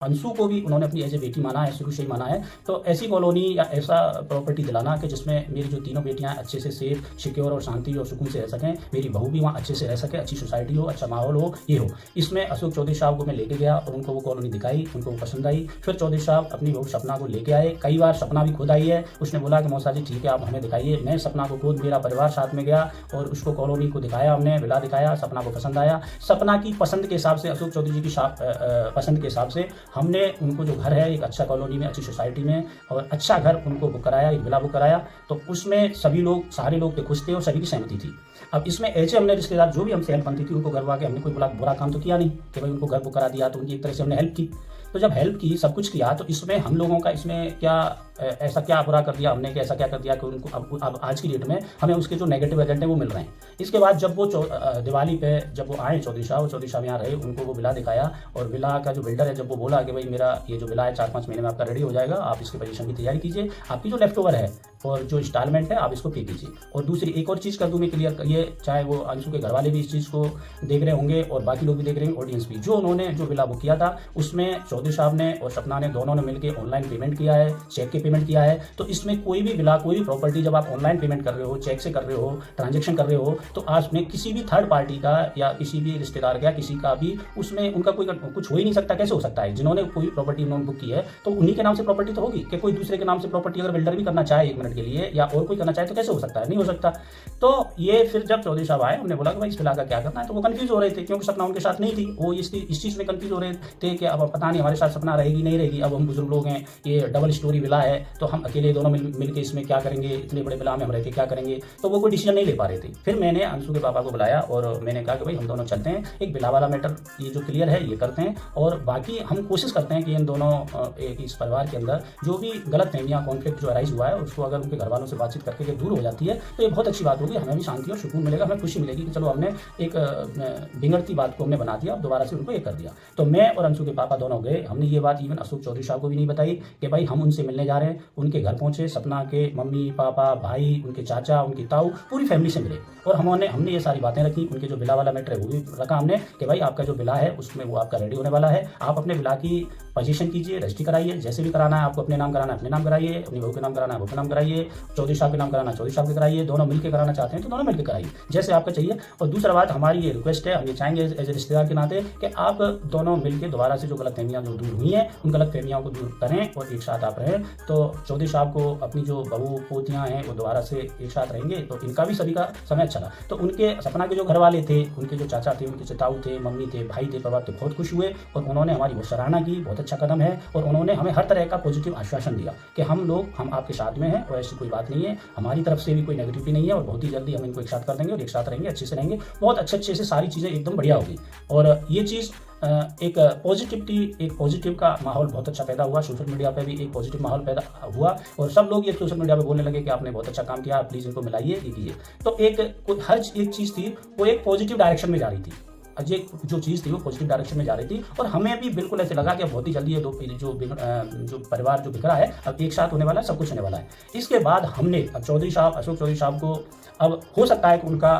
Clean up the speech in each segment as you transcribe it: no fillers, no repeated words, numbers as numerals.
अंशु को भी उन्होंने अपनी एज ए बेटी माना है, शुरू से ही माना है। तो ऐसी कॉलोनी या ऐसा प्रॉपर्टी दिलाना कि जिसमें मेरी जो तीनों बेटियां अच्छे से सेफ, सिक्योर और शांति और सुकून से रह सकें, मेरी बहू भी वहाँ अच्छे से रह सके, अच्छी सोसाइटी हो, अच्छा माहौल हो, ये हो। इसमें अशोक चौधरी साहब को मैं लेके गया और उनको वो कॉलोनी दिखाई, उनको वो पसंद आई। फिर चौधरी साहब अपनी बहू सपना को लेके आए। कई बार सपना भी खुद आई है, उसने बोला कि मौसा जी ठीक है आप हमें दिखाइए। मैं सपना को खुद, मेरा परिवार साथ में गया और उसको कॉलोनी को दिखाया, हमने विला दिखाया, सपना को पसंद आया। सपना की पसंद के हिसाब से, अशोक चौधरी जी की पसंद के हिसाब से हमने उनको जो घर है एक अच्छा कॉलोनी में, अच्छी सोसाइटी में और अच्छा घर उनको बुक कराया, एक विला बुक कराया। तो उसमें सभी लोग, सारे लोग खुश थे और सभी की सहमति थी। अब इसमें ऐसे हमने रिश्तेदार जो भी हमसे हेल्प बनती थी उनको घर वाके, हमने कोई बुरा काम तो किया नहीं कि भाई उनको घर बुक करा दिया, तो उनकी एक तरह से हमने हेल्प की। तो जब हेल्प की, सब कुछ किया, तो इसमें हम लोगों का इसमें क्या ऐसा क्या बुरा कर दिया हमने कि ऐसा क्या कर दिया कि उनको अब आज की डेट में हमें उसके जो नेगेटिव एजेंट हैं वो मिल रहे हैं। इसके बाद जब वो दिवाली पे जब वो आए चौधरी साहब यहाँ रहे, उनको वो विला दिखाया और विला का जो बिल्डर है जब वो बोला कि भाई मेरा ये जो विला है 4-5 महीने में आपका रेडी हो जाएगा, आप इसकी पोजीशन की तैयारी कीजिए, आपकी जो लेफ्ट ओवर है और जो इंस्टॉलमेंट है आप इसको पे कीजिए। और दूसरी एक और चीज़ कर दूँ मैं क्लियर करिए, चाहे वो अंशु के घर वाले भी इस चीज़ को देख रहे होंगे और बाकी लोग भी देख रहे हैं, ऑडियंस भी, जो उन्होंने जो विला बुक किया था उसमें चौधरी साहब ने और सपना ने दोनों ने मिलकर ऑनलाइन पेमेंट किया है, चेक के पेमेंट किया है। तो इसमें कोई भी विला, कोई भी प्रॉपर्टी जब आप ऑनलाइन पेमेंट कर रहे हो, चेक से कर रहे हो, ट्रांजेक्शन कर रहे हो, तो आज में किसी भी थर्ड पार्टी का या किसी भी रिश्तेदार का, किसी का भी उसमें उनका कोई कुछ हो ही नहीं सकता। कैसे हो सकता है? जिन्होंने कोई प्रॉपर्टी उन्होंने बुक की है तो उन्हीं के नाम से प्रॉपर्टी तो होगी कि कोई दूसरे के नाम से प्रॉपर्टी अगर बिल्डर भी करना चाहे 1 मिनट के लिए या और कोई करना चाहे तो कैसे हो सकता है? नहीं हो सकता। तो ये फिर जब चौधरी साहब आए, हमने बोला कि भाई इस विला का क्या करना है, तो वो कंफ्यूज हो रहे थे क्योंकि सपना उनके साथ नहीं थी। वो इस चीज़ में कंफ्यूज हो रहे थे कि अब पता नहीं हमारे साथ सपना रहेगी नहीं रहेगी, अब हम बुजुर्ग लोग हैं, ये डबल स्टोरी विला है, तो हम अकेले दोनों मिलकर इसमें क्या करेंगे, इतने बड़े विला में हम रह के क्या करेंगे? तो वो कोई डिसीजन नहीं ले पा रहे थे। फिर मैंने अंशु के पापा को बुलाया और मैंने कहा कि भाई हम दोनों चलते हैं, एक विला वाला मैटर ये जो क्लियर है ये करते हैं और बाकी हम कोशिश करते हैं कि इन दोनों एक इस परिवार के अंदर जो भी गलत फहमियाँ, कॉन्फ्लिक्ट जो अराइज हुआ है उसको अगर उनके घर वालों से बातचीत करके दूर हो जाती है तो ये बहुत अच्छी बात होगी, हमें भी शांति और सुकून मिलेगा, हमें खुशी मिलेगी कि चलो हमने एक बिगड़ती बात को हमने बना दिया, दोबारा से उनको ये कर दिया। तो मैं और अंशु के पापा दोनों गए, हमने ये बात इवन अशोक चौधरी साहब को भी नहीं बताई कि भाई हम उनसे मिलने जा रहे हैं। उनके घर पहुंचे, सपना के मम्मी पापा, भाई, उनके चाचा, उनकी ताऊ, पूरी फैमिली से मिले और हमने ये सारी बातें रखी। उनके जो विला वाला मैटर है वो भी रखा हमने कि भाई आपका जो विला है उसमें वो आपका रेडी होने वाला है, आप अपने विला की पोजीशन कीजिए, रजिस्ट्री कराइए, जैसे भी कराना है आपको, अपने नाम कराना है अपने नाम कराइए, अपनी बहू के नाम कराना है बहू के नाम कराइए, चौधरी साहब के नाम कराना है चौधरी साहब के कराइए, दोनों मिलकर कराना चाहते हैं तो दोनों मिलकर कराइए, जैसे आपका चाहिए। और दूसरा बात हमारी ये रिक्वेस्ट है, हम ये चाहेंगे एज ए रिश्तेदार के नाते कि आप दोनों मिलकर दोबारा से जो गलत फहमियाँ जो दूर हुई हैं उन गलत फहमियाँ को दूर करें और एक साथ आप रहें। तो चौधरी साहब को अपनी जो बहू पोतियाँ हैं वो दोबारा से एक साथ रहेंगे तो इनका भी सभी का समय अच्छा रहा। तो उनके सपना के जो घर वाले थे, उनके जो चाचा थे, उनके ताऊ थे, मम्मी थे, भाई थे, परिवार थे, बहुत खुश हुए और उन्होंने हमारी बहुत सराहना की, बहुत अच्छा कदम है। और उन्होंने हमें हर तरह का पॉजिटिव आश्वासन दिया कि हम आपके साथ में हैं और ऐसी कोई बात नहीं है, हमारी तरफ से भी कोई नेगेटिविटी नहीं है और बहुत ही जल्दी हम इनको एक साथ कर देंगे और एक साथ रहेंगे, अच्छे से रहेंगे, बहुत अच्छे से सारी चीज़ें एकदम बढ़िया होगी। और ये चीज़ एक पॉजिटिव का माहौल बहुत अच्छा पैदा हुआ, सोशल मीडिया पे भी एक पॉजिटिव माहौल पैदा हुआ और सब लोग ये सोशल मीडिया पे बोलने लगे कि आपने बहुत अच्छा काम किया, प्लीज़ इनको मिलाइए, ये कीजिए। तो हर एक चीज़ थी वो एक पॉजिटिव डायरेक्शन में जा रही थी, ये जो चीज़ थी वो पॉजिटिव डायरेक्शन में जा रही थी और हमें भी बिल्कुल ऐसे लगा कि बहुत ही जल्दी ये जो परिवार जो बिखरा है अब एक साथ होने वाला है, सब कुछ होने वाला है। इसके बाद हमने अब अशोक चौधरी साहब को अब हो सकता है कि उनका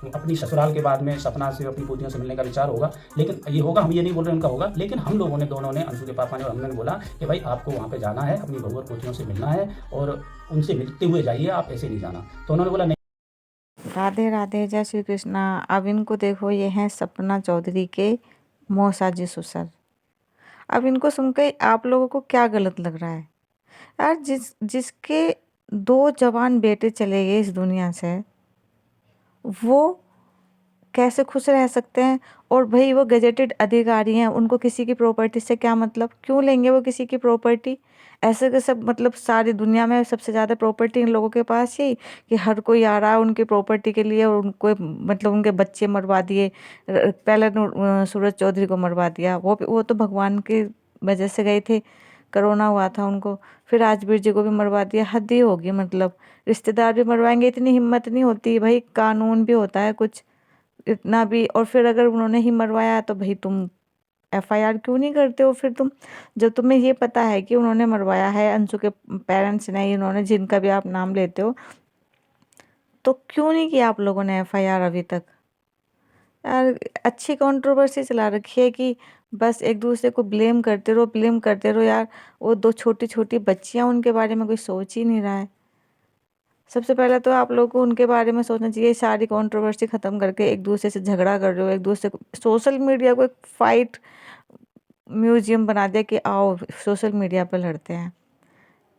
अपनी ससुराल के बाद में सपना से, अपनी पोतियों से मिलने का विचार होगा, लेकिन ये होगा, हम ये नहीं बोल रहे उनका होगा, लेकिन हम लोगों ने, दोनों ने, अंशु के पापा ने और हमने बोला कि भाई आपको वहाँ पे जाना है, अपनी बहू और पोतियों से मिलना है और उनसे मिलते हुए जाइए, आप ऐसे नहीं जाना। तो उन्होंने बोला राधे राधे, जय श्री कृष्णा। अब इनको देखो, ये हैं सपना चौधरी के मौसा जी ससुर। अब इनको सुनकर आप लोगों को क्या गलत लग रहा है यार? जिसके 2 जवान बेटे चले गए इस दुनिया से, वो कैसे खुश रह सकते हैं? और भाई वो गजेटेड अधिकारी हैं, उनको किसी की प्रॉपर्टी से क्या मतलब? क्यों लेंगे वो किसी की प्रॉपर्टी? ऐसे के सब, मतलब सारी दुनिया में सबसे ज़्यादा प्रॉपर्टी इन लोगों के पास ही, कि हर कोई आ रहा है उनकी प्रॉपर्टी के लिए और उनको, मतलब उनके बच्चे मरवा दिए। पहले सूरज चौधरी को मरवा दिया, वो तो भगवान की वजह से गए थे, कोरोना हुआ था उनको। फिर राजवीर जी को भी मरवा दिया, हद ही होगी। मतलब रिश्तेदार भी मरवाएंगे, इतनी हिम्मत नहीं होती भाई, कानून भी होता है कुछ इतना भी। और फिर अगर उन्होंने ही मरवाया तो भाई तुम एफआईआर क्यों नहीं करते हो फिर तुम? जब तुम्हें ये पता है कि उन्होंने मरवाया है, अंशु के पेरेंट्स ने, इन्होंने, जिनका भी आप नाम लेते हो, तो क्यों नहीं किया आप लोगों ने एफआईआर अभी तक? यार अच्छी कंट्रोवर्सी चला रखी है कि बस एक दूसरे को ब्लेम करते रहो यार। वो 2 छोटी-छोटी बच्चियाँ, उनके बारे में कोई सोच ही नहीं रहा है। सबसे पहले तो आप लोगों को उनके बारे में सोचना चाहिए, सारी कंट्रोवर्सी ख़त्म करके एक दूसरे से झगड़ा कर रहे हो, एक दूसरे को सोशल मीडिया को एक फाइट म्यूज़ियम बना दिया कि आओ सोशल मीडिया पे लड़ते हैं।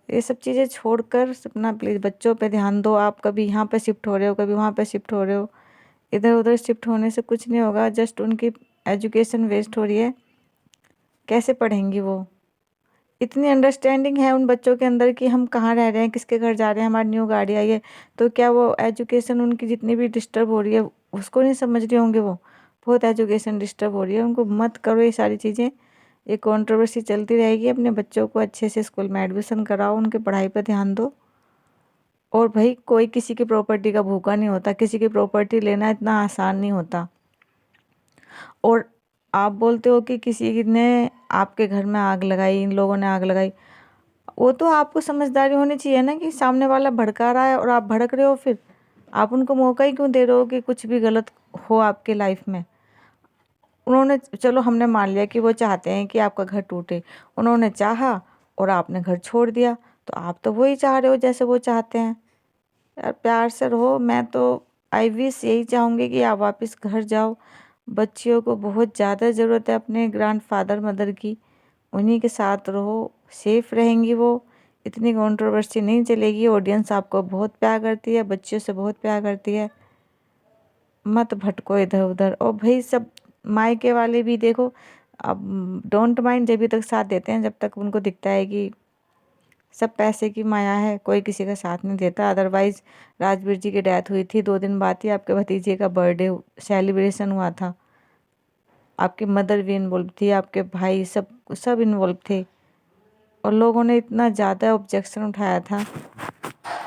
ये सब चीज़ें छोड़कर अपना प्लीज़ बच्चों पे ध्यान दो। आप कभी यहाँ पे शिफ्ट हो रहे हो, कभी वहाँ पे शिफ्ट हो रहे हो। इधर-उधर शिफ्ट होने से कुछ नहीं होगा, जस्ट उनकी एजुकेशन वेस्ट हो रही है। कैसे पढ़ेंगी वो? इतनी अंडरस्टैंडिंग है उन बच्चों के अंदर कि हम कहाँ रह रहे हैं, किसके घर जा रहे हैं, हमारी न्यू गाड़ी आई है, तो क्या वो एजुकेशन उनकी जितनी भी डिस्टर्ब हो रही है उसको नहीं समझ रहे होंगे वो? बहुत एजुकेशन डिस्टर्ब हो रही है, उनको मत करो ये सारी चीज़ें। ये कंट्रोवर्सी चलती रहेगी। अपने बच्चों को अच्छे से स्कूल में एडमिशन कराओ, उनके पढ़ाई पर ध्यान दो। और भाई कोई किसी की प्रॉपर्टी का भूखा नहीं होता, किसी की प्रॉपर्टी लेना इतना आसान नहीं होता। और आप बोलते हो कि किसी ने आपके घर में आग लगाई, इन लोगों ने आग लगाई, वो तो आपको समझदारी होनी चाहिए ना कि सामने वाला भड़का रहा है और आप भड़क रहे हो, फिर आप उनको मौका ही क्यों दे रहे हो कि कुछ भी गलत हो आपके लाइफ में? उन्होंने, चलो हमने मान लिया कि वो चाहते हैं कि आपका घर टूटे, उन्होंने चाहा और आपने घर छोड़ दिया, तो आप तो वही चाह रहे हो जैसे वो चाहते हैं। यार प्यार से रहो। मैं तो आई विश यही चाहूँगी कि आप वापस घर जाओ। बच्चियों को बहुत ज़्यादा ज़रूरत है अपने ग्रैंडफादर मदर की, उन्हीं के साथ रहो, सेफ रहेंगी वो। इतनी कंट्रोवर्सी नहीं चलेगी, ऑडियंस आपको बहुत प्यार करती है, बच्चियों से बहुत प्यार करती है। मत भटको इधर उधर। और भाई सब मायके वाले भी देखो, अब डोंट माइंड जब तक साथ देते हैं, जब तक उनको दिखता है कि सब पैसे की माया है, कोई किसी का साथ नहीं देता। अदरवाइज राजवीर जी की डेथ हुई थी, 2 दिन बाद ही आपके भतीजे का बर्थडे सेलिब्रेशन हुआ था। आपकी मदर भी इन्वॉल्व थी, आपके भाई, सब इन्वॉल्व थे, और लोगों ने इतना ज़्यादा ऑब्जेक्शन उठाया था,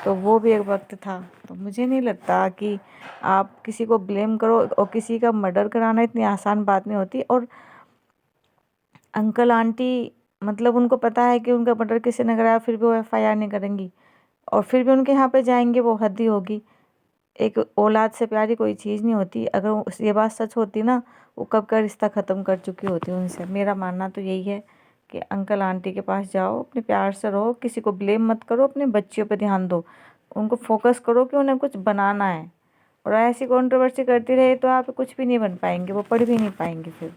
तो वो भी एक वक्त था। तो मुझे नहीं लगता कि आप किसी को ब्लेम करो, और किसी का मर्डर कराना इतनी आसान बात नहीं होती। और अंकल आंटी, मतलब उनको पता है कि उनका मर्डर किसी ने कराया, फिर भी वो FIR नहीं करेंगी, और फिर भी उनके यहाँ पे जाएंगे, वो हद ही होगी। एक औलाद से प्यारी कोई चीज़ नहीं होती। अगर ये बात सच होती ना, वो कब का रिश्ता ख़त्म कर चुकी होती उनसे। मेरा मानना तो यही है कि अंकल आंटी के पास जाओ, अपने प्यार से रहो, किसी को ब्लेम मत करो, अपने बच्चियों पे ध्यान दो, उनको फोकस करो कि उन्हें कुछ बनाना है। और ऐसी कंट्रोवर्सी करती रहे तो आप कुछ भी नहीं बन पाएंगे, वो पढ़ भी नहीं पाएंगे फिर।